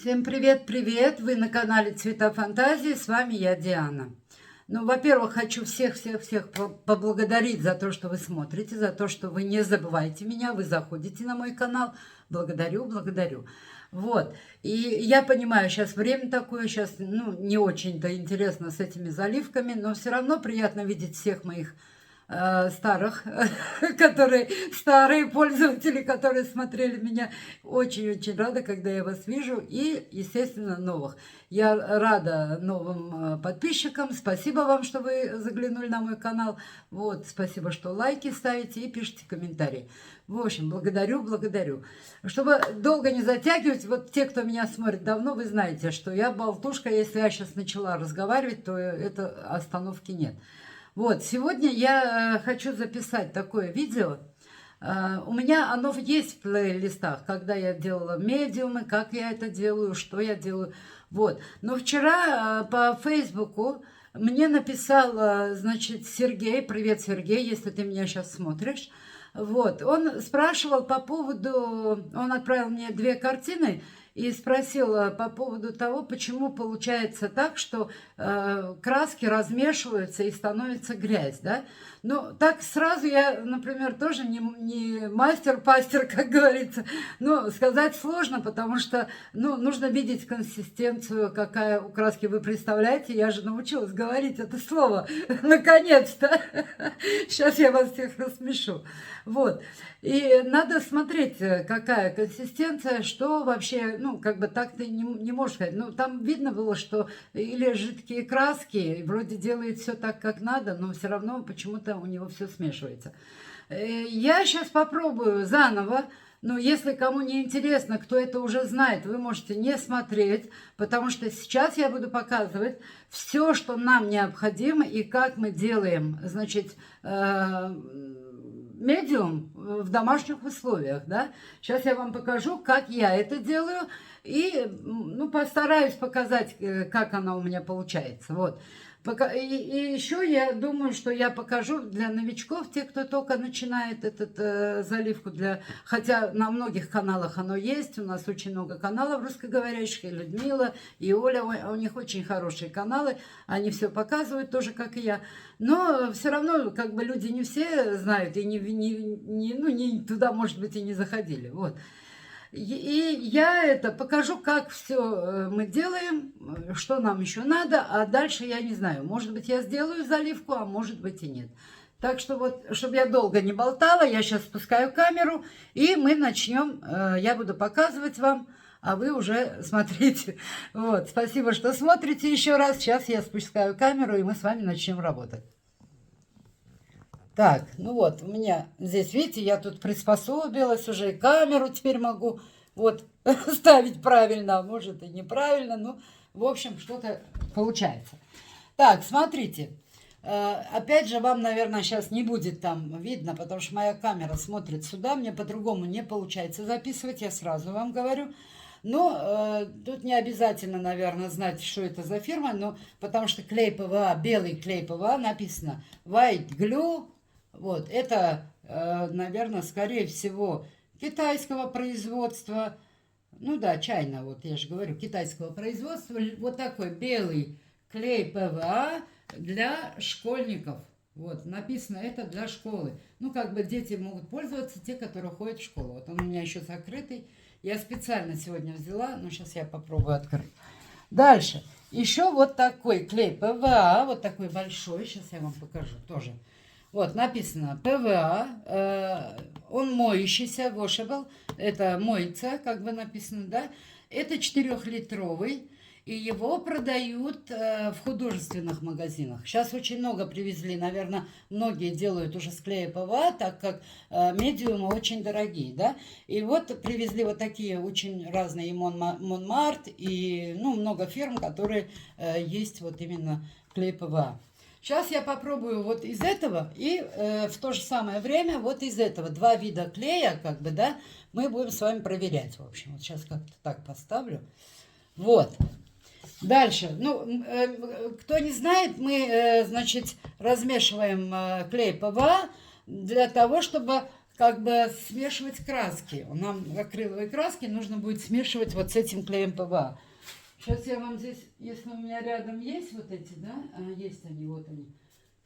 Всем привет-привет! Вы на канале Цвета Фантазии, с вами я, Диана. Ну, во-первых, хочу всех поблагодарить за то, что вы смотрите, за то, что вы не забываете меня, вы заходите на мой канал. Благодарю. Вот, и я понимаю, сейчас время такое, сейчас, не очень-то интересно с этими заливками, но все равно приятно видеть всех моих старых, старые пользователи, которые смотрели меня. Очень-очень рада, когда я вас вижу. И, естественно, новых. Я рада новым подписчикам. Спасибо вам, что вы заглянули на мой канал. Вот, спасибо, что лайки ставите и пишите комментарии. В общем, благодарю. Чтобы долго не затягивать, вот те, кто меня смотрит давно, вы знаете, что я болтушка. Если я сейчас начала разговаривать, то это остановки нет. Вот, сегодня я хочу записать такое видео. У меня оно есть в плейлистах, когда я делала медиумы, как я это делаю, что я делаю. Вот. Но вчера по Фейсбуку мне написал, значит, Сергей, привет, Сергей, если ты меня сейчас смотришь. Вот, он спрашивал по поводу, он отправил мне 2 картины, и спросила по поводу того, почему получается так, что краски размешиваются и становится грязь, да? Ну, так сразу я, например, тоже не мастер-пастер, как говорится. Но сказать сложно, потому что, нужно видеть консистенцию, какая у краски. Вы представляете, я же научилась говорить это слово, наконец-то. Сейчас я вас всех рассмешу. Вот. И надо смотреть, какая консистенция, что вообще, как бы так ты не можешь сказать. Ну, там видно было, что или жидкие краски, вроде делает все так, как надо, но все равно почему-то у него все смешивается. Я сейчас попробую заново. Но если кому не интересно, кто это уже знает, вы можете не смотреть, потому что сейчас я буду показывать все, что нам необходимо и как мы делаем, значит, медиум в домашних условиях, да. Сейчас я вам покажу, как я это делаю, и, постараюсь показать, как она у меня получается, вот. И еще я думаю, что я покажу для новичков, тех, кто только начинает заливку, хотя на многих каналах оно есть, у нас очень много каналов русскоговорящих, и Людмила, и Оля, у них очень хорошие каналы, они все показывают тоже, как и я, но все равно, как бы, люди не все знают, и не туда, может быть, и не заходили, вот. И я покажу, как все мы делаем, что нам еще надо, а дальше я не знаю. Может быть, я сделаю заливку, а может быть и нет. Так что вот, чтобы я долго не болтала, я сейчас спускаю камеру, и мы начнем. Я буду показывать вам, а вы уже смотрите. Вот, спасибо, что смотрите еще раз. Сейчас я спускаю камеру, и мы с вами начнем работать. Так, вот, у меня здесь, видите, я тут приспособилась уже, и камеру теперь могу вот ставить правильно, а может и неправильно, в общем, что-то получается. Так, смотрите, опять же, вам, наверное, сейчас не будет там видно, потому что моя камера смотрит сюда, мне по-другому не получается записывать, я сразу вам говорю. Но тут не обязательно, наверное, знать, что это за фирма, потому что клей ПВА, белый клей ПВА, написано White Glue. Вот, это, наверное, скорее всего, китайского производства. Ну да, China, вот я же говорю, китайского производства. Вот такой белый клей ПВА для школьников. Вот, написано это для школы. Как бы дети могут пользоваться, те, которые ходят в школу. Вот он у меня еще закрытый. Я специально сегодня взяла, но сейчас я попробую открыть. Дальше. Еще вот такой клей ПВА, вот такой большой. Сейчас я вам покажу тоже. Вот, написано ПВА, он моющийся, washable, это моется, как бы написано, да. Это 4-литровый, и его продают в художественных магазинах. Сейчас очень много привезли, наверное, многие делают уже с клея ПВА, так как медиумы очень дорогие, да. И вот привезли вот такие очень разные, и Монмарт, и, много фирм, которые есть вот именно клей ПВА. Сейчас я попробую вот из этого и в то же самое время вот из этого 2 вида клея, как бы, да, мы будем с вами проверять. В общем, вот сейчас как-то так поставлю. Вот. Дальше. Кто не знает, мы, значит, размешиваем клей ПВА для того, чтобы как бы смешивать краски. Нам акриловые краски нужно будет смешивать вот с этим клеем ПВА. Сейчас я вам здесь, если у меня рядом есть вот эти, да, есть они, вот они.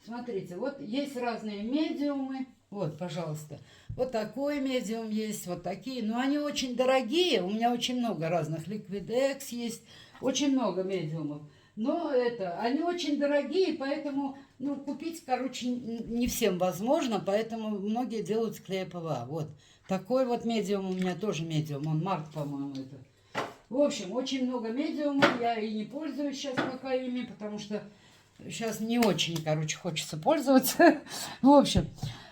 Смотрите, вот есть разные медиумы. Вот, пожалуйста. Вот такой медиум есть, вот такие. Но они очень дорогие. У меня очень много разных. Liquid X есть. Очень много медиумов. Но они очень дорогие, поэтому, ну, купить, короче, не всем возможно. Поэтому многие делают с клея ПВА. Вот. Такой вот медиум у меня тоже медиум. Он марк, по-моему, это. В общем, очень много медиумов. Я и не пользуюсь сейчас пока ими, потому что сейчас не очень, короче, хочется пользоваться. В общем,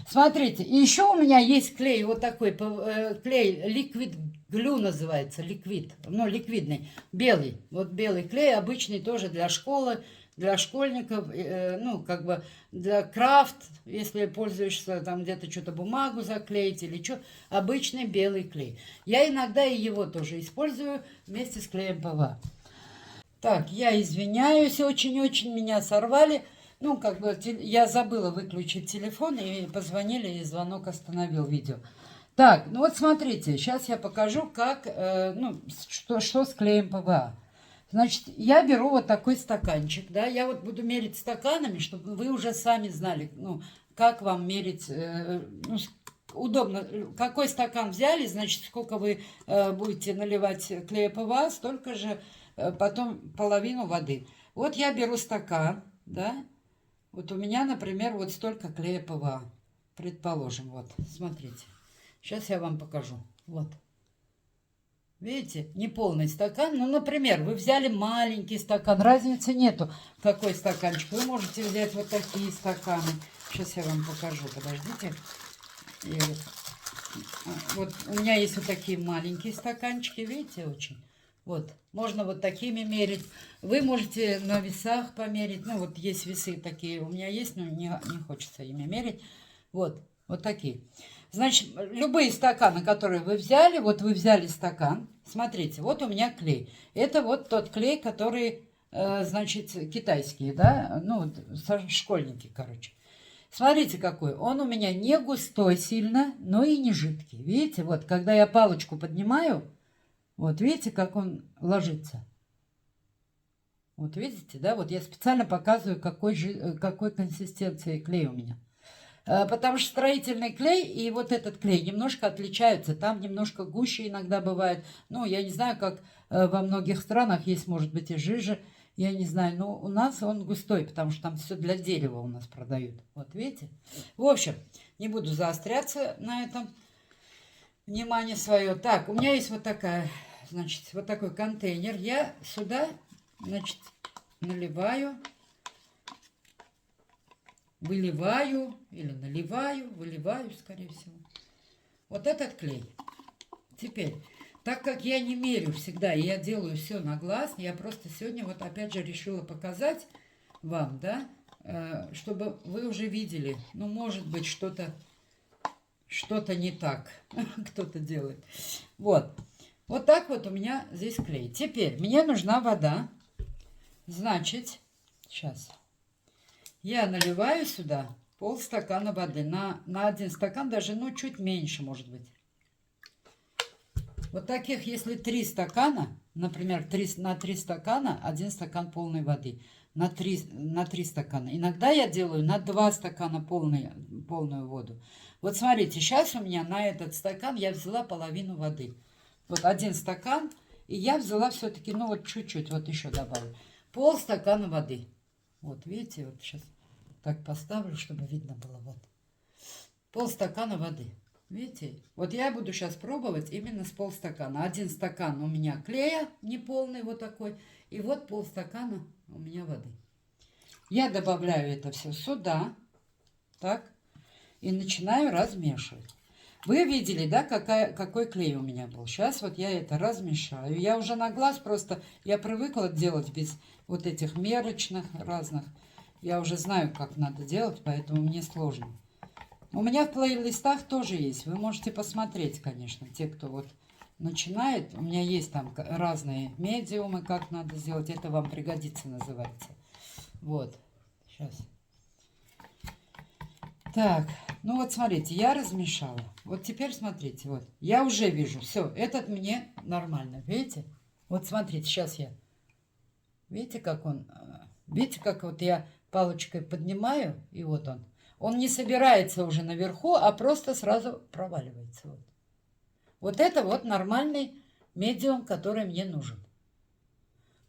смотрите. И еще у меня есть клей, вот такой, клей Liquid Glue называется, ликвид, ну, ликвидный, белый. Вот белый клей, обычный тоже для школы, для школьников, ну, как бы для крафт, если пользуешься, там где-то что-то бумагу заклеить или что, обычный белый клей. Я иногда и его тоже использую вместе с клеем ПВА. Так, я извиняюсь, очень-очень меня сорвали. Ну, как бы я забыла выключить телефон, и позвонили, и звонок остановил видео. Так, ну вот смотрите, сейчас я покажу, как, ну, что с клеем ПВА. Значит, я беру вот такой стаканчик, да, я вот буду мерить стаканами, чтобы вы уже сами знали, ну, как вам мерить, ну, удобно. Какой стакан взяли, значит, сколько вы будете наливать клея ПВА, столько же потом половину воды. Вот я беру стакан, да, вот у меня, например, вот столько клея ПВА, предположим, вот, смотрите. Сейчас я вам покажу. Вот. Видите, не полный стакан. Ну, например, вы взяли маленький стакан. Разницы нету, какой стаканчик. Вы можете взять вот такие стаканы. Сейчас я вам покажу. Подождите. И вот у меня есть вот такие маленькие стаканчики. Видите, очень. Вот. Можно вот такими мерить. Вы можете на весах померить. Ну, вот есть весы такие. У меня есть, но не хочется ими мерить. Вот. Вот такие. Значит, любые стаканы, которые вы взяли, вот вы взяли стакан, смотрите, вот у меня клей. Это вот тот клей, который, значит, китайский, да, ну, школьники, короче. Смотрите, какой. Он у меня не густой сильно, но и не жидкий. Видите, вот, когда я палочку поднимаю, вот, видите, как он ложится. Вот, видите, да, вот я специально показываю, какой консистенции клей у меня. Потому что строительный клей и вот этот клей немножко отличаются. Там немножко гуще иногда бывает. Ну, я не знаю, как во многих странах есть, может быть, и жиже. Я не знаю, но у нас он густой, потому что там все для дерева у нас продают. Вот видите? В общем, не буду заостряться на этом. Внимание свое. Так, у меня есть вот такая, значит, вот такой контейнер. Я сюда, значит, наливаю. Выливаю или наливаю, выливаю, скорее всего. Вот этот клей. Теперь, так как я не мерю всегда, и я делаю все на глаз, я просто сегодня вот опять же решила показать вам, да, чтобы вы уже видели, ну, может быть, что-то не так кто-то делает. Вот. Вот так вот у меня здесь клей. Теперь, мне нужна вода. Значит, сейчас... Я наливаю сюда полстакана воды. На 1 стакан даже, ну, чуть меньше, может быть. Вот таких, если 3 стакана, например, на 3 стакана, 1 стакан полной воды. На 3 стакана. Иногда я делаю на 2 стакана полную воду. Вот смотрите, сейчас у меня на этот стакан я взяла половину воды. Вот 1 стакан. И я взяла все-таки, ну, вот чуть-чуть, вот еще добавлю. Полстакана воды. Вот, видите, вот сейчас... Так поставлю, чтобы видно было. Вот. Полстакана воды. Видите? Вот я буду сейчас пробовать именно с полстакана. 1 стакан у меня клея неполный вот такой. И вот полстакана у меня воды. Я добавляю это все сюда. Так. И начинаю размешивать. Вы видели, да, какой клей у меня был? Сейчас вот я это размешаю. Я уже на глаз просто... Я привыкла делать без вот этих мерочных разных. Я уже знаю, как надо делать, поэтому мне сложно. У меня в плейлистах тоже есть. Вы можете посмотреть, конечно, те, кто вот начинает. У меня есть там разные медиумы, как надо сделать. Это вам пригодится, называется. Вот. Сейчас. Так, ну вот смотрите, я размешала. Вот теперь смотрите, вот. Я уже вижу, все, этот мне нормально, видите? Вот смотрите, сейчас я... Видите, как он... Видите, как вот я палочкой поднимаю, и вот он. Он не собирается уже наверху, а просто сразу проваливается. Вот, вот это вот нормальный медиум, который мне нужен.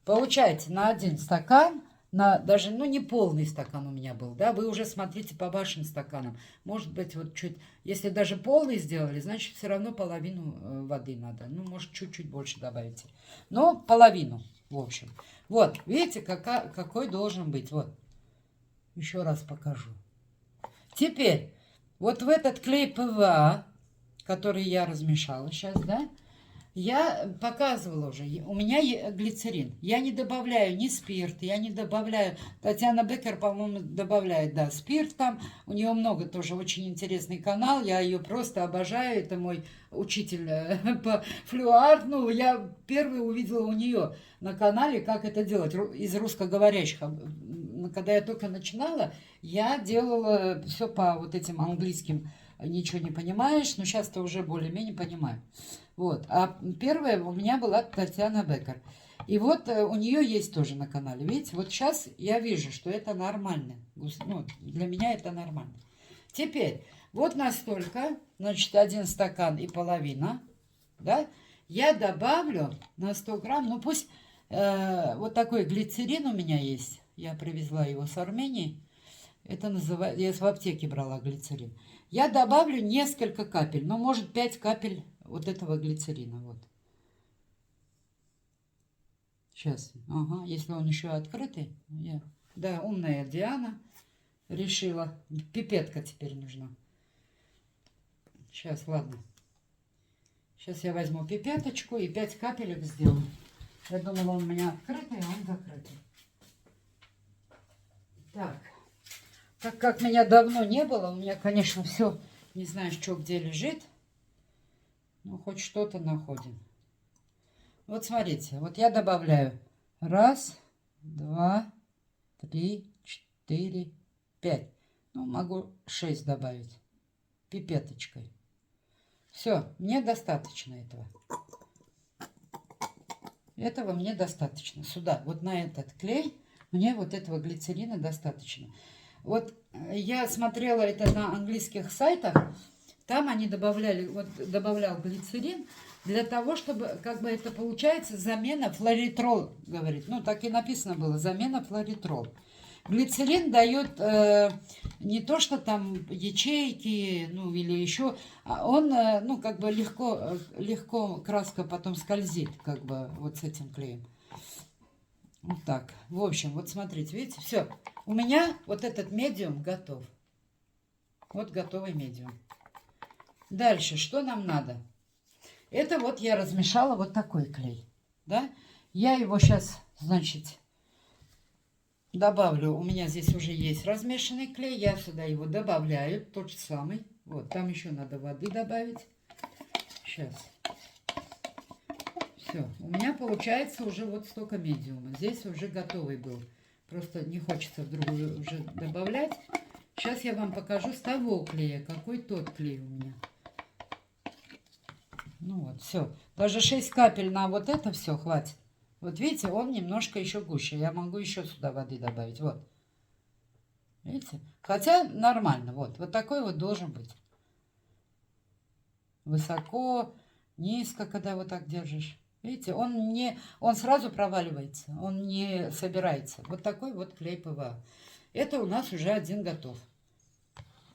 Получается, на 1 стакан, на даже, ну, не полный стакан у меня был, да, вы уже смотрите по вашим стаканам. Может быть, вот чуть, если даже полный сделали, значит, все равно половину воды надо. Ну, может, чуть-чуть больше добавите. Но половину, в общем. Вот, видите, какой должен быть. Вот, еще раз покажу. Теперь, вот в этот клей ПВА, который я размешала сейчас, да, я показывала уже, у меня глицерин. Я не добавляю ни спирт, я не добавляю... Татьяна Беккер, по-моему, добавляет, да, спирт там. У нее много тоже очень интересный канал. Я ее просто обожаю. Это мой учитель по флюар. Ну, я первый увидела у нее на канале, как это делать из русскоговорящих. Когда я только начинала, я делала все по вот этим английским. Ничего не понимаешь, но сейчас-то уже более-менее понимаю. Вот. А первая у меня была Татьяна Беккер. И вот у нее есть тоже на канале. Видите, вот сейчас я вижу, что это нормально. Ну, для меня это нормально. Теперь, вот настолько, значит, 1 стакан и половина, да, я добавлю на 100 грамм, ну пусть вот такой глицерин у меня есть. Я привезла его с Армении. Это называется, я в аптеке брала глицерин. Я добавлю несколько капель, ну, может, 5 капель вот этого глицерина. Вот. Сейчас. Ага, если он еще открытый. Да, умная Диана решила. Пипетка теперь нужна. Сейчас, ладно. Сейчас я возьму пипеточку и 5 капелек сделаю. Я думала, он у меня открытый, а он закрытый. Так. Так как меня давно не было, у меня, конечно, все, не знаю, что где лежит. Ну, хоть что-то находим. Вот смотрите, вот я добавляю 1, 2, 3, 4, 5. Ну, могу 6 добавить пипеточкой. Все, мне достаточно этого. Этого мне достаточно. Сюда, вот на этот клей, мне вот этого глицерина достаточно. Вот я смотрела это на английских сайтах, там они добавляли, вот добавлял глицерин для того, чтобы, как бы это получается, замена флоритрол, говорит. Ну, так и написано было, замена флоритрол. Глицерин дает не то, что там ячейки, ну, или еще, а он, ну, как бы легко краска потом скользит, как бы, вот с этим клеем. Вот так. В общем, вот смотрите, видите, все. У меня вот этот медиум готов. Вот готовый медиум. Дальше, что нам надо? Это вот я размешала вот такой клей. Да? Я его сейчас, значит, добавлю. У меня здесь уже есть размешанный клей. Я сюда его добавляю. Тот же самый. Вот, там еще надо воды добавить. Сейчас. Все, у меня получается уже вот столько медиума. Здесь уже готовый был. Просто не хочется вдруг уже добавлять. Сейчас я вам покажу с того клея, какой тот клей у меня. Ну вот, все. Даже 6 капель на вот это все хватит. Вот видите, он немножко еще гуще. Я могу еще сюда воды добавить. Вот. Видите? Хотя нормально. Вот, вот такой вот должен быть. Высоко, низко, когда вот так держишь. Видите, он сразу проваливается, он не собирается. Вот такой вот клей ПВА. Это у нас уже 1 готов.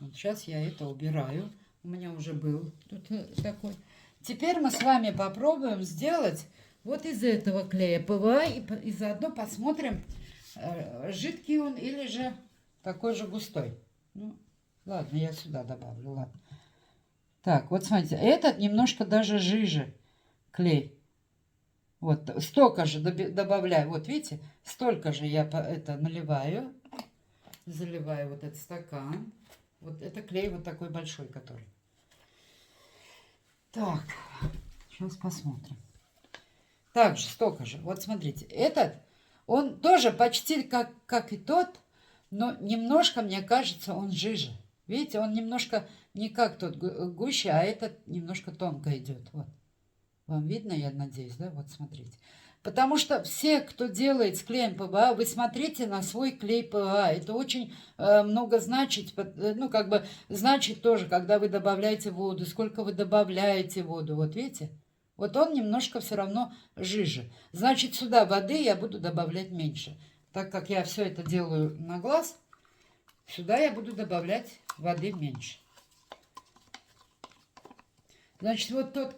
Вот сейчас я это убираю. У меня уже был тут такой. Теперь мы с вами попробуем сделать вот из этого клея ПВА. И заодно посмотрим, жидкий он или же такой же густой. Ну, ладно, я сюда добавлю, ладно. Так, вот смотрите, этот немножко даже жиже клей. Вот, столько же добавляю. Вот видите, столько же я это наливаю. Заливаю вот этот стакан. Вот это клей вот такой большой, который. Так, сейчас посмотрим. Также столько же. Вот смотрите, этот, он тоже почти как и тот, но немножко, мне кажется, он жиже. Видите, он немножко не как тот гуще, а этот немножко тонко идет. Вот. Вам видно, я надеюсь, да? Вот смотрите. Потому что все, кто делает с клеем ПВА, вы смотрите на свой клей ПВА. Это очень много значит, ну, как бы, значит тоже, когда вы добавляете воду, сколько вы добавляете воду. Вот видите? Вот он немножко все равно жиже. Значит, сюда воды я буду добавлять меньше. Так как я все это делаю на глаз, сюда я буду добавлять воды меньше. Значит, вот тот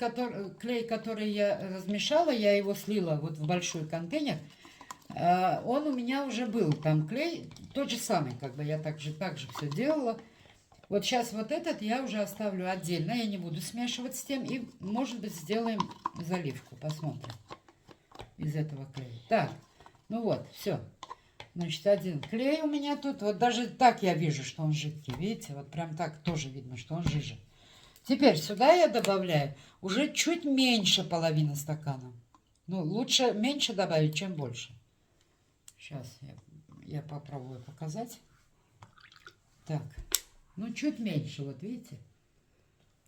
клей, который я размешала, я его слила вот в большой контейнер. Он у меня уже был, там клей, тот же самый, как бы я так же все делала. Вот сейчас вот этот я уже оставлю отдельно, я не буду смешивать с тем. И, может быть, сделаем заливку, посмотрим, из этого клея. Так, ну вот, все. Значит, один клей у меня тут. Вот даже так я вижу, что он жидкий. Видите, вот прям так тоже видно, что он жиже. Теперь сюда я добавляю уже чуть меньше половины стакана. Ну, лучше меньше добавить, чем больше. Сейчас я попробую показать. Так, ну чуть меньше, вот видите?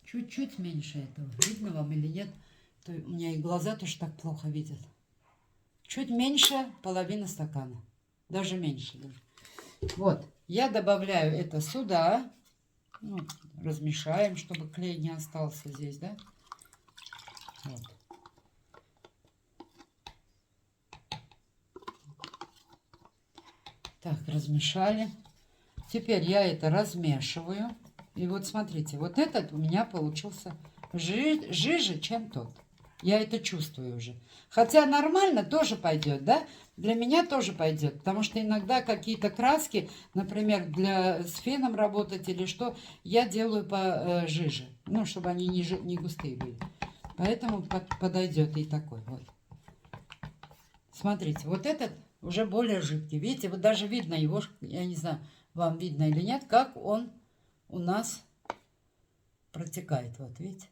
Чуть-чуть меньше этого. Видно вам или нет? То у меня и глаза тоже так плохо видят. Чуть меньше половины стакана. Даже меньше. Вот, я добавляю это сюда. Ну, размешаем, чтобы клей не остался здесь, да? Вот. Так, размешали. Теперь я это размешиваю. И вот смотрите, вот этот у меня получился жиже, чем тот. Я это чувствую уже. Хотя нормально тоже пойдет, да? Для меня тоже пойдет. Потому что иногда какие-то краски, например, с феном работать или что, я делаю пожиже. Ну, чтобы они не густые были. Поэтому подойдет и такой вот. Смотрите, вот этот уже более жидкий. Видите, вот даже видно его, я не знаю, вам видно или нет, как он у нас протекает. Вот, видите?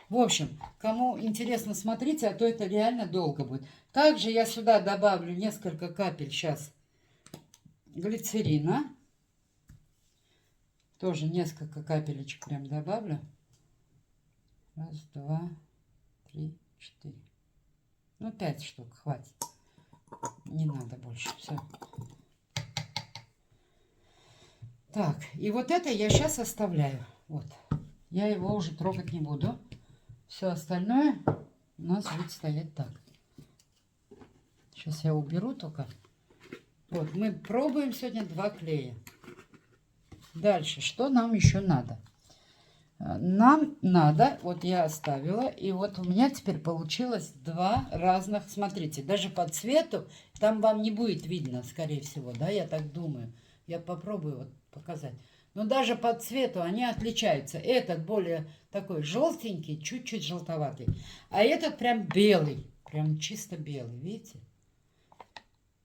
В общем, кому интересно, смотрите, а то это реально долго будет. Также я сюда добавлю несколько капель сейчас глицерина. Тоже несколько капелечек прям добавлю. Раз, два, три, четыре. Ну, 5 штук хватит. Не надо больше. Все. Так, и вот это я сейчас оставляю. Вот. Я его уже трогать не буду. Все остальное у нас будет стоять так. Сейчас я уберу только. Вот, мы пробуем сегодня 2 клея. Дальше, что нам еще надо? Нам надо, вот я оставила, и вот у меня теперь получилось 2 разных, смотрите, даже по цвету, там вам не будет видно, скорее всего, да, я так думаю. Я попробую вот показать. Но даже по цвету они отличаются. Этот более такой желтенький, чуть-чуть желтоватый. А этот прям белый. Прям чисто белый, видите?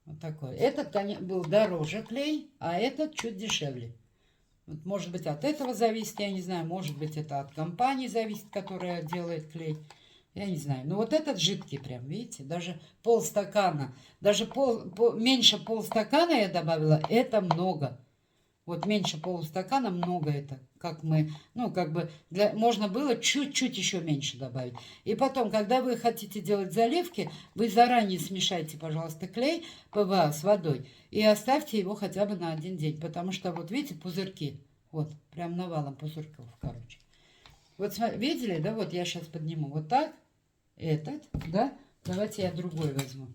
Вот такой. Этот был дороже клей, а этот чуть дешевле. Вот, может быть, от этого зависит, я не знаю. Может быть, это от компании зависит, которая делает клей. Я не знаю. Но вот этот жидкий прям, видите? Даже полстакана. Даже меньше полстакана я добавила. Это много. Вот меньше полустакана, много это, как мы, ну, как бы, можно было чуть-чуть еще меньше добавить. И потом, когда вы хотите делать заливки, вы заранее смешайте, пожалуйста, клей ПВА с водой и оставьте его хотя бы на 1 день, потому что, вот видите, пузырьки, вот, прям навалом пузырьков, короче. Вот, видели, да, вот я сейчас подниму вот так, этот, да, давайте я другой возьму.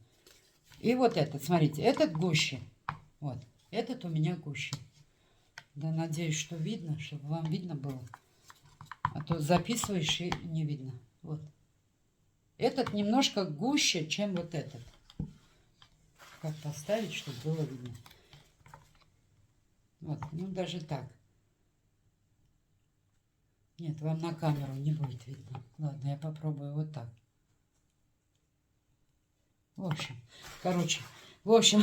И вот этот, смотрите, этот гуще, вот, этот у меня гуще. Да, надеюсь, что видно, чтобы вам видно было. А то записываешь и не видно. Вот. Этот немножко гуще, чем вот этот. Как поставить, чтобы было видно. Вот, ну даже так. Нет, вам на камеру не будет видно. Ладно, я попробую вот так. В общем,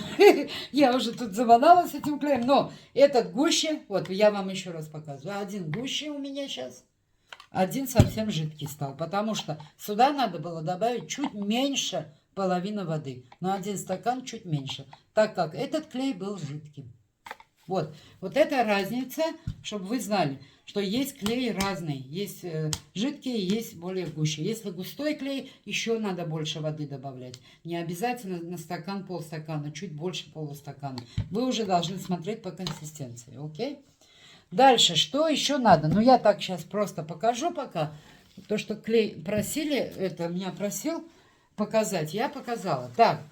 я уже тут заманалась этим клеем, но этот гуще, вот я вам еще раз показываю, один гуще у меня сейчас, один совсем жидкий стал, потому что сюда надо было добавить чуть меньше половины воды, на 1 стакан чуть меньше, так как этот клей был жидким. Вот это разница, чтобы вы знали, что есть клей разный. Есть жидкие, есть более гуще. Если густой клей, еще надо больше воды добавлять. Не обязательно на стакан полстакана, чуть больше полустакана. Вы уже должны смотреть по консистенции, окей? Дальше, что еще надо? Ну, я так сейчас просто покажу пока. То, что клей просили, это меня просил показать, я показала. Так.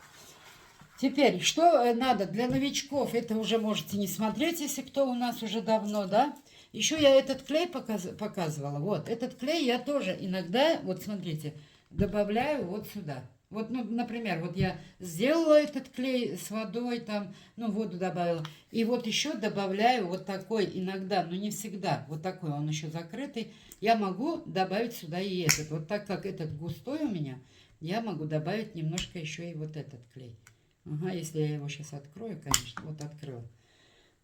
Теперь, что надо для новичков, это уже можете не смотреть, если кто у нас уже давно, да. Еще я этот клей показывала. Вот, этот клей я тоже иногда, вот смотрите, добавляю вот сюда. Вот, ну, например, вот я сделала этот клей с водой, там, ну, воду добавила. И вот еще добавляю вот такой иногда, но не всегда, вот такой, он еще закрытый. Я могу добавить сюда и этот. Вот так как этот густой у меня, я могу добавить немножко еще и вот этот клей. Ага, если я его сейчас открою, конечно, вот открыла.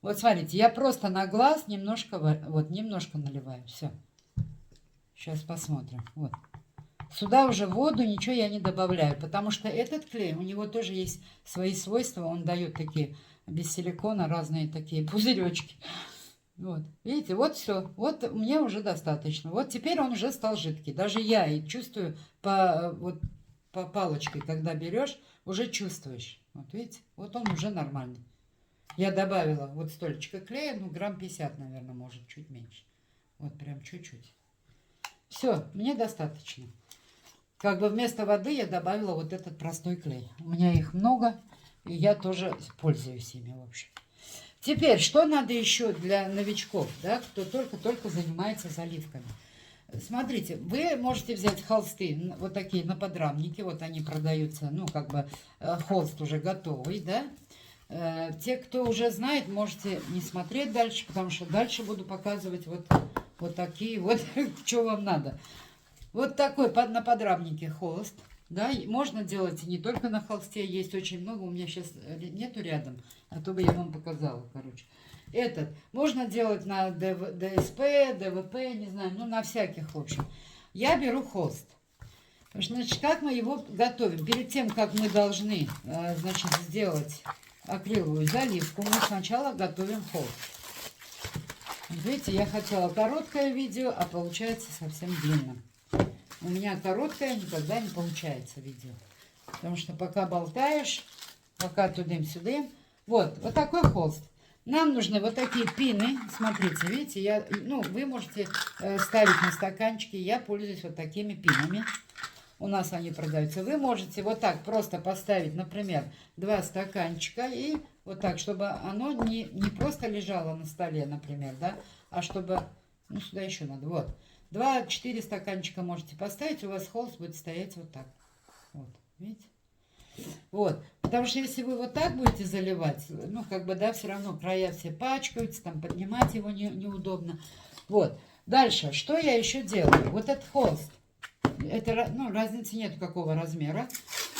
Вот смотрите, я просто на глаз немножко, вот немножко наливаю, все. Сейчас посмотрим, вот. Сюда уже воду, ничего я не добавляю, потому что этот клей, у него тоже есть свои свойства, он дает такие, без силикона, разные такие пузыречки. Вот, видите, вот все, вот мне уже достаточно. Вот теперь он уже стал жидкий, даже я и чувствую вот, по палочке, когда берешь, уже чувствуешь. Вот видите, вот он уже нормальный. Я добавила вот столечко клея, ну грамм 50, наверное, может, чуть меньше. Вот прям чуть-чуть. Все, мне достаточно. Как бы вместо воды я добавила вот этот простой клей. У меня их много, и я тоже пользуюсь ими, в общем. Теперь, что надо еще для новичков, да, кто только-только занимается заливками. Смотрите, вы можете взять холсты, вот такие на подрамнике, вот они продаются, ну, как бы холст уже готовый, да. Те, кто уже знает, можете не смотреть дальше, потому что дальше буду показывать вот такие вот, что вам надо. Вот такой на подрамнике холст, да, можно делать не только на холсте, есть очень много, у меня сейчас нету рядом, а то бы я вам показала, короче. Этот можно делать на ДСП, ДВП, не знаю, ну на всяких, в общем. Я беру холст. Значит, как мы его готовим? Перед тем, как мы должны, значит, сделать акриловую заливку, мы сначала готовим холст. Видите, я хотела короткое видео, а получается совсем длинно. У меня короткое никогда не получается видео. Потому что пока болтаешь, пока тудым-сюдым. Вот такой холст. Нам нужны вот такие пины. Смотрите, видите, вы можете ставить на стаканчики. Я пользуюсь вот такими пинами. У нас они продаются. Вы можете вот так просто поставить, например, 2 стаканчика. И вот так, чтобы оно не просто лежало на столе, например, да, а чтобы, ну, сюда еще надо, вот. 2-4 стаканчика можете поставить, у вас холст будет стоять вот так. Вот, видите? Вот, потому что если вы вот так будете заливать, ну, как бы, да, все равно края все пачкаются, там поднимать его неудобно. Вот, дальше, что я еще делаю? Вот этот холст, это, ну, разницы нет какого размера.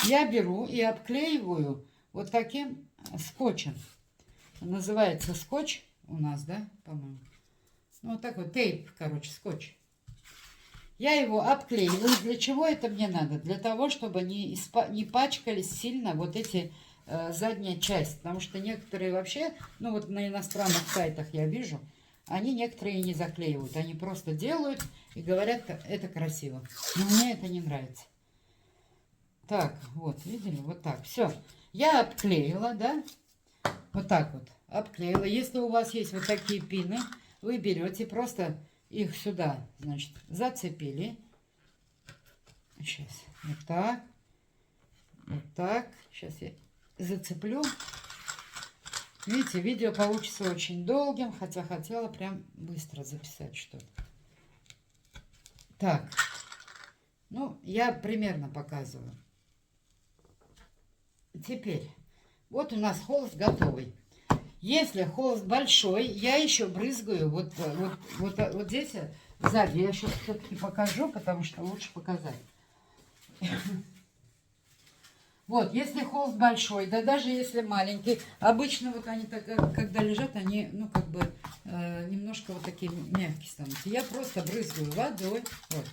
Я беру и обклеиваю вот таким скотчем. Называется скотч у нас, да, по-моему. Ну, вот такой тейп, короче, скотч. Я его обклеиваю. Для чего это мне надо? Для того, чтобы не пачкались сильно вот эти задняя часть. Потому что некоторые вообще, ну вот на иностранных сайтах я вижу, они некоторые не заклеивают. Они просто делают и говорят, это красиво. Но мне это не нравится. Так, вот, видели? Вот так. Все. Я обклеила, да? Вот так вот. Обклеила. Если у вас есть вот такие пины, вы берете просто... Их сюда, значит, зацепили. Сейчас вот так. Вот так. Сейчас я зацеплю. Видите, видео получится очень долгим, хотя хотела прям быстро записать что-то. Так. Ну, я примерно показываю. Теперь, вот у нас холст готовый. Если холст большой, я еще брызгаю вот здесь, сзади. Я сейчас все-таки покажу, потому что лучше показать. Вот, если холст большой, да даже если маленький, обычно вот они, так, когда лежат, они, ну, как бы, немножко вот такие мягкие становятся. Я просто брызгаю водой, вот,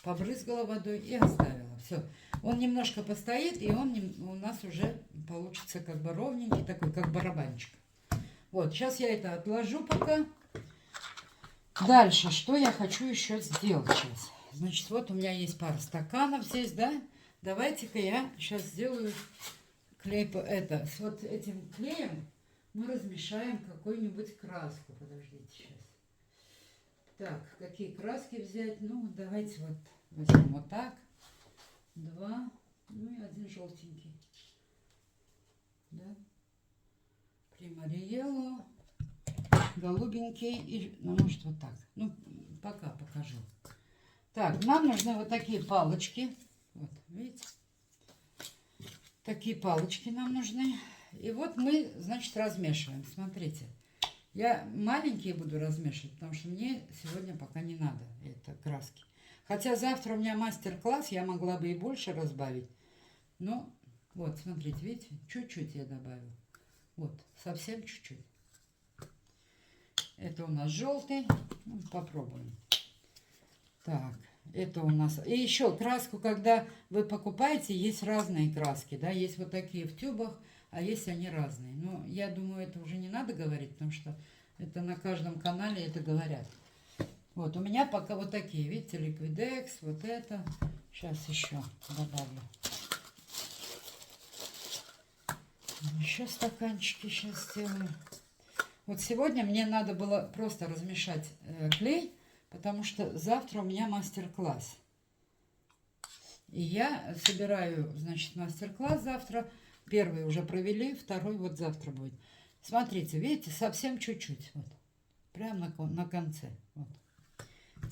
побрызгала водой и оставила. Все. Он немножко постоит, и он у нас уже получится как бы ровненький, такой, как барабанчик. Вот, сейчас я это отложу пока. Дальше, что я хочу еще сделать сейчас? Значит, вот у меня есть пара стаканов здесь, да? Давайте-ка я сейчас сделаю клей. Это, с вот этим клеем мы размешаем какую-нибудь краску. Подождите сейчас. Так, какие краски взять? Ну, давайте вот возьмем вот так. Два, ну и один желтенький. Да? Примариелло. Голубенький и, ну, может, вот так. Ну, пока покажу. Так, нам нужны вот такие палочки. Вот, видите? Такие палочки нам нужны. И вот мы, значит, размешиваем. Смотрите. Я маленькие буду размешивать, потому что мне сегодня пока не надо это краски. Хотя завтра у меня мастер-класс, я могла бы и больше разбавить. Но вот, смотрите, видите? Чуть-чуть я добавила. Вот, совсем чуть-чуть. Это у нас желтый. Ну, попробуем. Так, это у нас... И еще краску, когда вы покупаете, есть разные краски, да, есть вот такие в тюбах, а есть они разные. Но я думаю, это уже не надо говорить, потому что это на каждом канале это говорят. Вот, у меня пока вот такие, видите, Liquidex, вот это. Сейчас еще добавлю. Еще стаканчики сейчас сделаю. Вот сегодня мне надо было просто размешать клей, потому что завтра у меня мастер-класс. И я собираю, значит, мастер-класс завтра. Первый уже провели, второй вот завтра будет. Смотрите, видите, совсем чуть-чуть. Вот. Прямо на конце. Вот.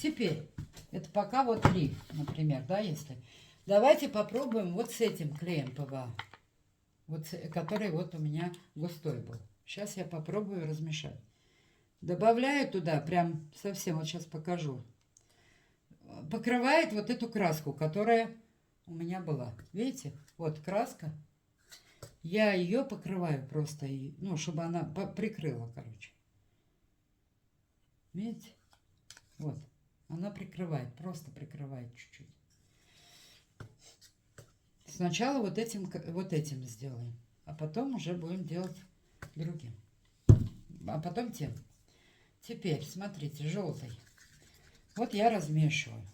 Теперь, это пока вот лиф, например, да, если. Давайте попробуем вот с этим клеем ПВА. Вот, который вот у меня густой был. Сейчас я попробую размешать. Добавляю туда прям совсем, вот сейчас покажу. Покрывает вот эту краску, которая у меня была. Видите? Вот краска. Я ее покрываю просто, ну, чтобы она прикрыла, короче. Видите? Вот. Она прикрывает, просто прикрывает чуть-чуть. Сначала вот этим сделаем, а потом уже будем делать другим. А потом тем. Теперь, смотрите, желтый. Вот я размешиваю.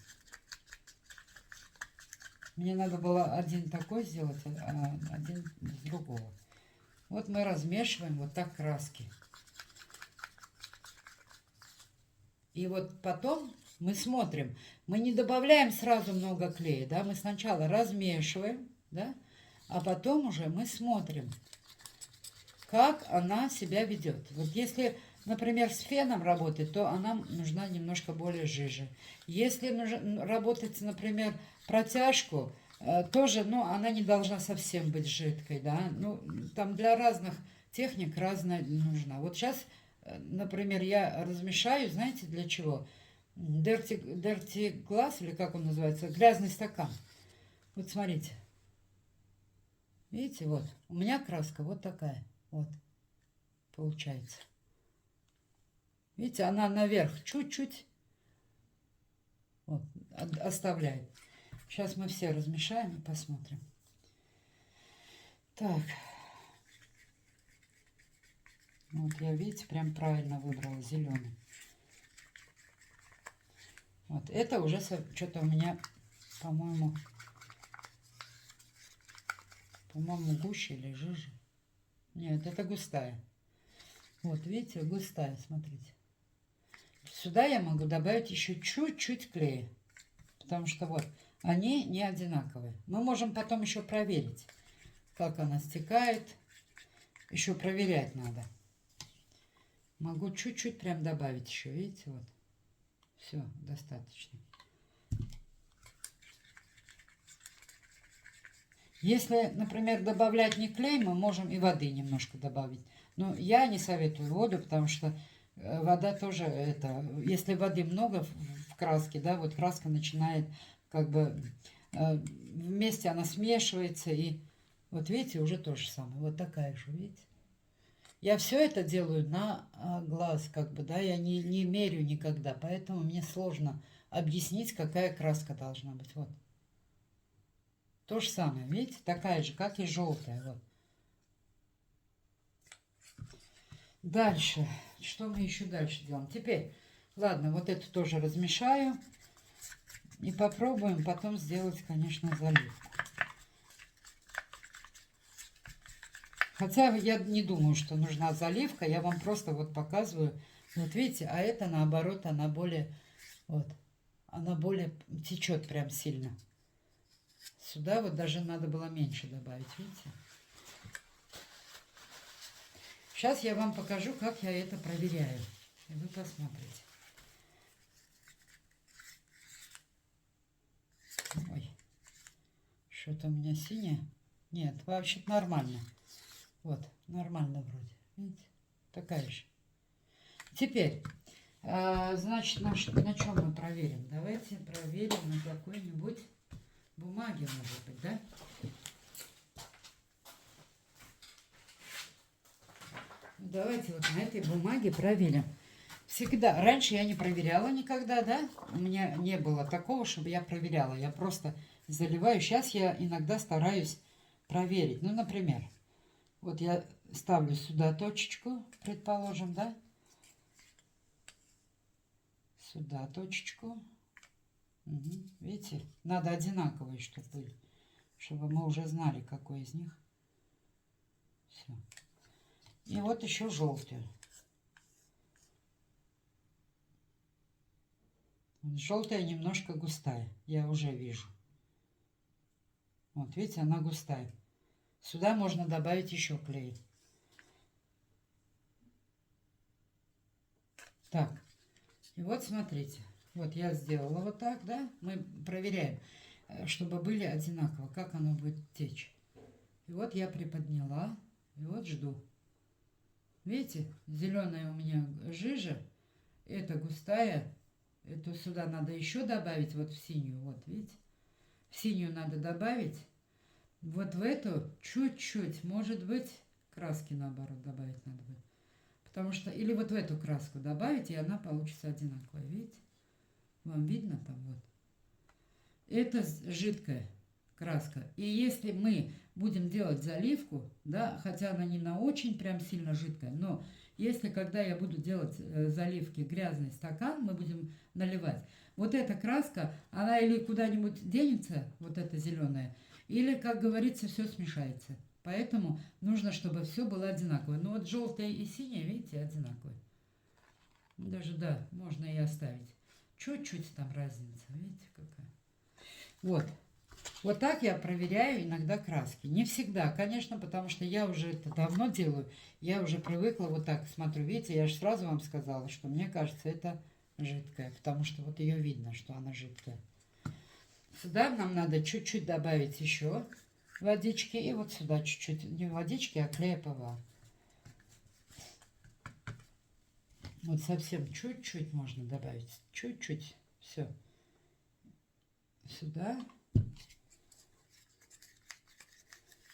Мне надо было один такой сделать, а один с другого. Вот мы размешиваем вот так краски. И вот потом мы смотрим. Мы не добавляем сразу много клея, да? Мы сначала размешиваем, да? А потом уже мы смотрим, как она себя ведет. Вот если, например, с феном работать, то она нужна немножко более жиже. Если работать, например, протяжку, тоже, ну, она не должна совсем быть жидкой, да. Ну, там для разных техник разная нужна. Вот сейчас, например, я размешаю, знаете, для чего? Dirty glass, или как он называется, грязный стакан. Вот смотрите. Видите, вот, у меня краска вот такая. Вот, получается. Видите, она наверх чуть-чуть вот, оставляет. Сейчас мы все размешаем и посмотрим. Так. Вот я, видите, прям правильно выбрала зеленый. Вот, это уже что-то у меня, по-моему, гуще или жиже. Нет, это густая. Вот, видите, густая, смотрите. Сюда я могу добавить еще чуть-чуть клея. Потому что вот, они не одинаковые. Мы можем потом еще проверить, как она стекает. Еще проверять надо. Могу чуть-чуть прям добавить еще, видите, вот. Все, достаточно. Если, например, добавлять не клей, мы можем и воды немножко добавить. Но я не советую воду, потому что вода тоже это... Если воды много в краске, да, вот краска начинает как бы... Вместе она смешивается, и вот видите, уже то же самое. Вот такая же, видите? Я все это делаю на глаз, как бы, да, я не мерю никогда, поэтому мне сложно объяснить, какая краска должна быть. Вот. То же самое, видите, такая же, как и желтая. Вот. Дальше. Что мы еще дальше делаем? Теперь, ладно, вот это тоже размешаю. И попробуем потом сделать, конечно, заливку. Хотя я не думаю, что нужна заливка. Я вам просто вот показываю. Вот видите, а это наоборот, она более... Вот. Она более течет прям сильно. Сюда вот даже надо было меньше добавить, видите? Сейчас я вам покажу, как я это проверяю. И вы посмотрите. Ой, что-то у меня синее. Нет, вообще-то нормально. Вот, нормально вроде. Видите? Такая же. Теперь, значит, на чем мы проверим? Давайте проверим на какой-нибудь бумаге, может быть, да? Давайте вот на этой бумаге проверим. Всегда. Раньше я не проверяла никогда, да? У меня не было такого, чтобы я проверяла. Я просто заливаю. Сейчас я иногда стараюсь проверить. Ну, например, вот я ставлю сюда точечку, предположим, да? Сюда точечку. Угу. Видите? Надо одинаковые, чтобы были. Чтобы мы уже знали, какой из них. Все. И вот еще желтую. Желтая немножко густая. Я уже вижу. Вот, видите, она густая. Сюда можно добавить еще клей. Так. И вот смотрите. Вот я сделала вот так, да? Мы проверяем, чтобы были одинаково, как оно будет течь. И вот я приподняла. И вот жду. Видите, зеленая у меня жижа. Это густая. Эту сюда надо еще добавить, вот в синюю. Вот, видите? В синюю надо добавить. Вот в эту чуть-чуть, может быть, краски наоборот добавить надо будет. Потому что, или вот в эту краску добавить, и она получится одинаковая. Видите? Вам видно там вот? Это жидкая краска. И если мы будем делать заливку, да, хотя она не на очень прям сильно жидкая, но если когда я буду делать заливки грязный стакан, мы будем наливать, вот эта краска, она или куда-нибудь денется, вот эта зеленая, или, как говорится, все смешается. Поэтому нужно, чтобы все было одинаковое. Ну вот желтое и синее, видите, одинаковые. Даже, да, можно и оставить. Чуть-чуть там разница, видите, какая. Вот. Вот так я проверяю иногда краски. Не всегда, конечно, потому что я уже это давно делаю. Я уже привыкла вот так смотрю. Видите, я же сразу вам сказала, что мне кажется, это жидкая. Потому что вот ее видно, что она жидкая. Сюда нам надо чуть-чуть добавить еще водички. И вот сюда чуть-чуть, не водички, а клея ПВА. Вот совсем чуть-чуть можно добавить. Чуть-чуть. Все. Сюда.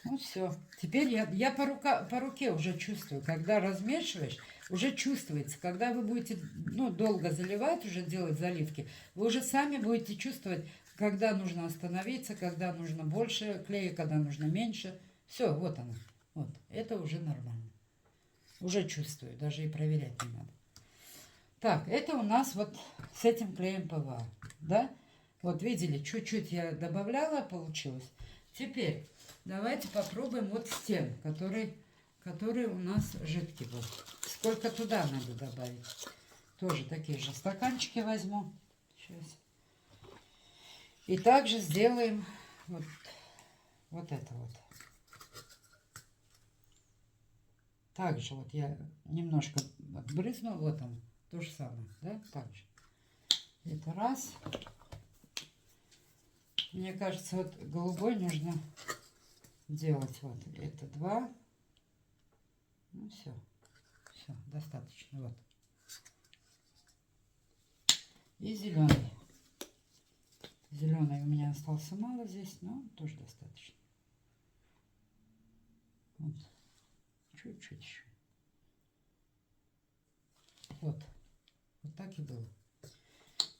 Ну все. Теперь я по руке уже чувствую, когда размешиваешь, уже чувствуется. Когда вы будете долго заливать, уже делать заливки, вы уже сами будете чувствовать, когда нужно остановиться, когда нужно больше клея, когда нужно меньше. Все, вот оно. Вот. Это уже нормально. Уже чувствую, даже и проверять не надо. Так, это у нас вот с этим клеем ПВА. Да? Вот видели, чуть-чуть я добавляла, получилось. Теперь давайте попробуем вот с тем, который у нас жидкий был. Сколько туда надо добавить. Тоже такие же стаканчики возьму. Сейчас. И также сделаем вот это вот. Также вот я немножко отбрызнула. Вот он. То же самое. Да? Так же. Это раз. Мне кажется, вот голубой нужно делать. Вот это два. Ну все. Все, достаточно. Вот. И зеленый. Зеленый у меня остался мало здесь, но тоже достаточно. Вот. Чуть-чуть еще. Вот. Вот так и было.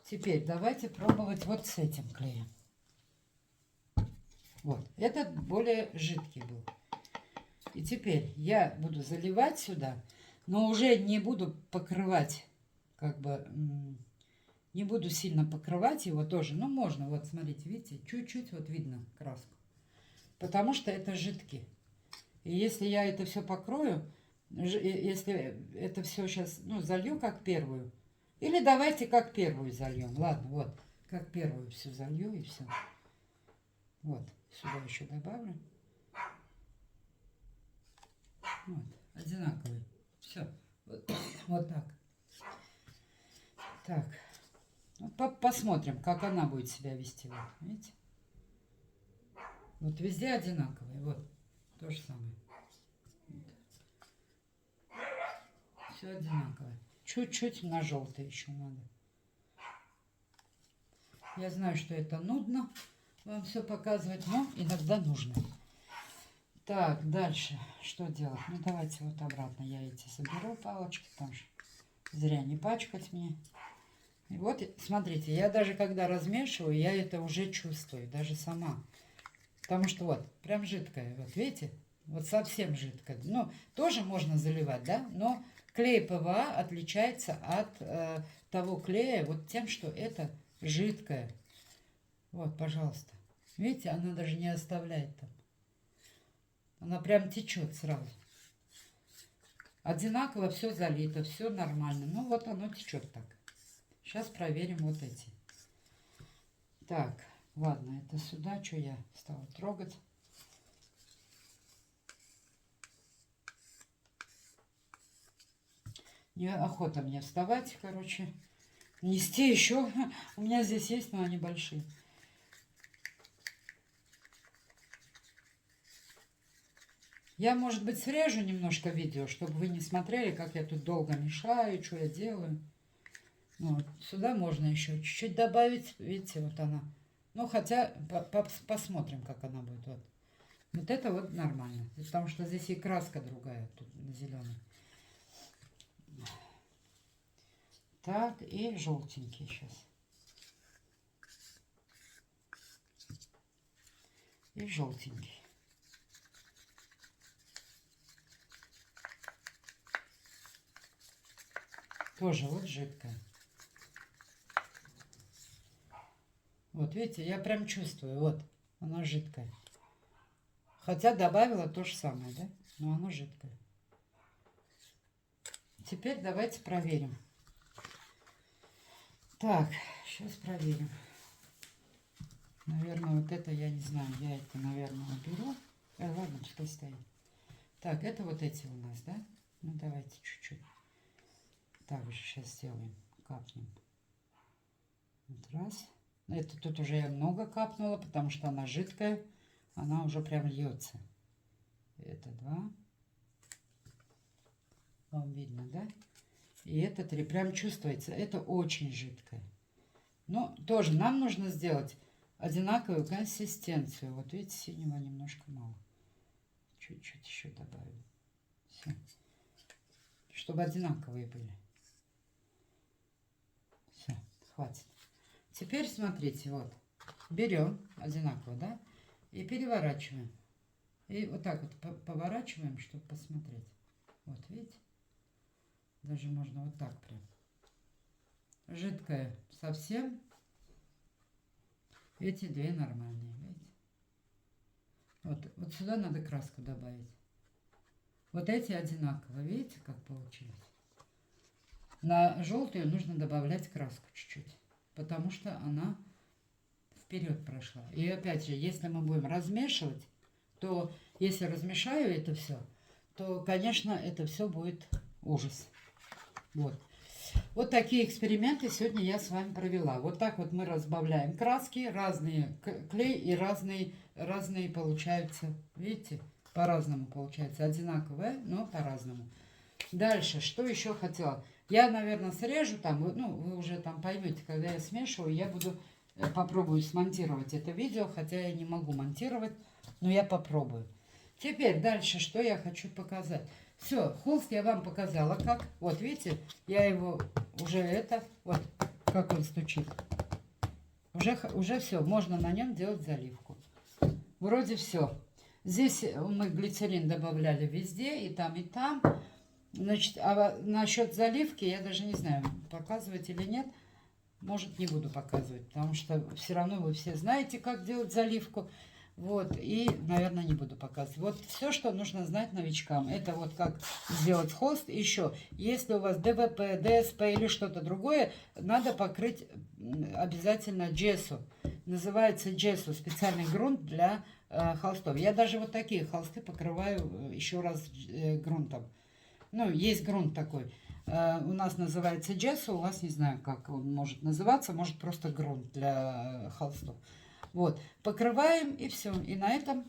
Теперь давайте пробовать вот с этим клеем. Вот. Этот более жидкий был. И теперь я буду заливать сюда. Но уже не буду покрывать, как бы, не буду сильно покрывать его тоже. Ну, можно, вот, смотрите, видите, чуть-чуть вот видно краску. Потому что это жидкий. И если я это все покрою, если это все сейчас, ну, залью как первую, или давайте как первую зальем. Ладно, вот, как первую все залью и все. Вот, сюда еще добавлю. Вот, одинаковый. Все, вот так. Так, вот посмотрим, как она будет себя вести. Вот, видите? Вот везде одинаковые. Вот, то же самое. Все одинаковое. Чуть-чуть на желтый еще надо. Я знаю, что это нудно вам все показывать, но иногда нужно. Так, дальше что делать? Ну, давайте вот обратно я эти соберу палочки, потому что зря не пачкать мне. И вот, смотрите, я даже когда размешиваю, я это уже чувствую, даже сама. Потому что вот, прям жидкое, вот видите? Вот совсем жидкое. Ну, тоже можно заливать, да? Но клей ПВА отличается от того клея вот тем, что это жидкое. Вот, пожалуйста. Видите, она даже не оставляет там. Она прям течет сразу. Одинаково все залито, все нормально. Ну вот оно течет так. Сейчас проверим вот эти. Так, ладно, это сюда, что я стала трогать. Неохота мне вставать, короче. Нести еще. У меня здесь есть, но они большие. Я, может быть, срежу немножко видео, чтобы вы не смотрели, как я тут долго мешаю, что я делаю. Вот. Сюда можно еще чуть-чуть добавить. Видите, вот она. Ну, хотя посмотрим, как она будет. Вот. Вот это вот нормально. Потому что здесь и краска другая, тут зеленая. Так, и желтенький сейчас. И желтенький. Тоже вот жидкая. Вот видите, я прям чувствую, вот, она жидкая. Хотя добавила то же самое, да? Но она жидкая. Теперь давайте проверим. Так, сейчас проверим. Наверное, вот это, я не знаю, я это, наверное, уберу. Ладно, пускай стоит. Так, это вот эти у нас, да? Ну, давайте чуть-чуть. Также сейчас сделаем, капнем. Вот раз. Это тут уже я много капнула, потому что она жидкая. Она уже прям льется. Это 2. Вам видно, да? И это 3. Прям чувствуется. Это очень жидкое. Но тоже нам нужно сделать одинаковую консистенцию. Вот видите, синего немножко мало. Чуть-чуть еще добавим. Все. Чтобы одинаковые были. Все, хватит. Теперь смотрите, вот. Берем одинаково, да? И переворачиваем. И вот так вот поворачиваем, чтобы посмотреть. Вот, видите? Даже можно вот так прям. Жидкая совсем. Эти 2 нормальные, видите? Вот сюда надо краску добавить. Вот эти одинаково. Видите, как получилось? На желтую нужно добавлять краску чуть-чуть. Потому что она вперед прошла. И опять же, если мы будем размешивать, то если размешаю это все, то, конечно, это все будет ужас. Вот. Вот такие эксперименты сегодня я с вами провела. Вот так вот мы разбавляем краски, разные клей и разные получаются. Видите, по-разному получается. Одинаковые, но по-разному. Дальше, что еще хотела? Я, наверное, срежу там, ну, вы уже там поймете, когда я смешиваю, я попробую смонтировать это видео, хотя я не могу монтировать, но я попробую. Теперь дальше, что я хочу показать. Все, холст я вам показала, как. Вот, видите, я его уже вот, как он стучит. Уже все, можно на нем делать заливку. Вроде все. Здесь мы глицерин добавляли везде, и там, и там. Значит, а насчет заливки я даже не знаю, показывать или нет. Может, не буду показывать, потому что все равно вы все знаете, как делать заливку. Вот, и, наверное, не буду показывать. Вот все, что нужно знать новичкам. Это вот как сделать холст. Еще, если у вас ДВП, ДСП или что-то другое, надо покрыть обязательно джессу. Называется джессу, специальный грунт для холстов. Я даже вот такие холсты покрываю еще раз грунтом. Ну, есть грунт такой. У нас называется джессо, у вас не знаю, как он может называться, может просто грунт для холстов. Вот, покрываем и все. И на этом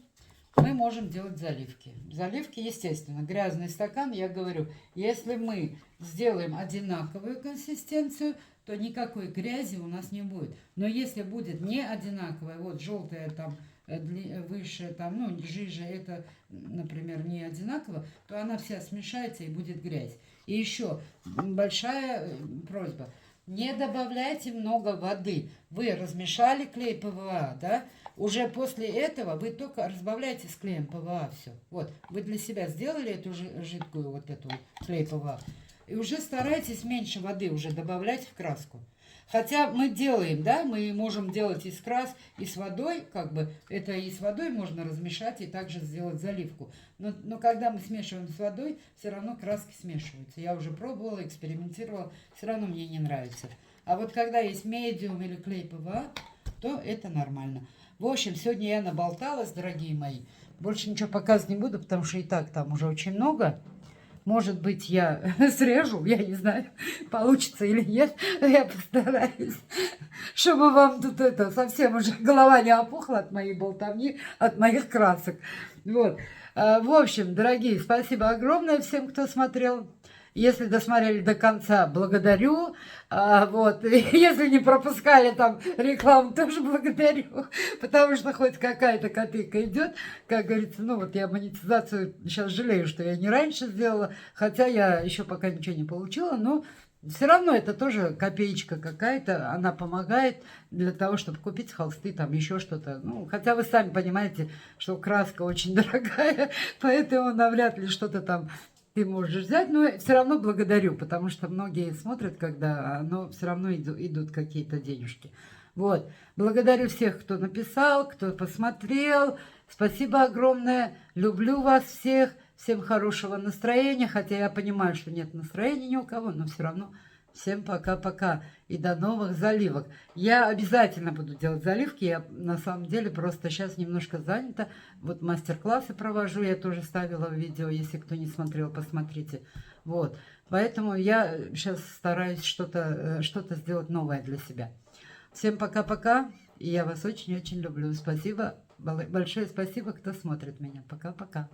мы можем делать заливки. Заливки, естественно, грязный стакан, я говорю, если мы сделаем одинаковую консистенцию, то никакой грязи у нас не будет. Но если будет не одинаковая, вот желтая там выше, там, ну, жиже, это, например, не одинаково, то она вся смешается и будет грязь. И еще большая просьба. Не добавляйте много воды. Вы размешали клей ПВА, да? Уже после этого вы только разбавляете с клеем ПВА все. Вот, вы для себя сделали эту жидкую вот эту клей ПВА. И уже старайтесь меньше воды уже добавлять в краску. Хотя мы делаем, да, мы можем делать и с и с водой, как бы, это и с водой можно размешать и также сделать заливку. Но когда мы смешиваем с водой, все равно краски смешиваются. Я уже пробовала, экспериментировала, все равно мне не нравится. А вот когда есть медиум или клей ПВА, то это нормально. В общем, сегодня я наболталась, дорогие мои. Больше ничего показывать не буду, потому что и так там уже очень много. Может быть, я срежу, я не знаю, получится или нет. Я постараюсь, чтобы вам тут это совсем уже голова не опухла от моей болтовни, от моих красок. Вот. В общем, дорогие, спасибо огромное всем, кто смотрел. Если досмотрели до конца, благодарю. Вот. Если не пропускали там рекламу, тоже благодарю. Потому что хоть какая-то копейка идет. Как говорится, ну вот я монетизацию сейчас жалею, что я не раньше сделала. Хотя я еще пока ничего не получила. Но все равно это тоже копеечка какая-то. Она помогает для того, чтобы купить холсты, там еще что-то. Ну, хотя вы сами понимаете, что краска очень дорогая. Поэтому навряд ли что-то там ты можешь взять, но все равно благодарю, потому что многие смотрят, когда, но все равно идут какие-то денежки. Вот. Благодарю всех, кто написал, кто посмотрел. Спасибо огромное. Люблю вас всех. Всем хорошего настроения. Хотя я понимаю, что нет настроения ни у кого, но все равно всем пока-пока. И до новых заливок. Я обязательно буду делать заливки. Я на самом деле просто сейчас немножко занята. Вот мастер-классы провожу. Я тоже ставила в видео. Если кто не смотрел, посмотрите. Вот. Поэтому я сейчас стараюсь что-то сделать новое для себя. Всем пока-пока. И я вас очень-очень люблю. Спасибо. Большое спасибо, кто смотрит меня. Пока-пока.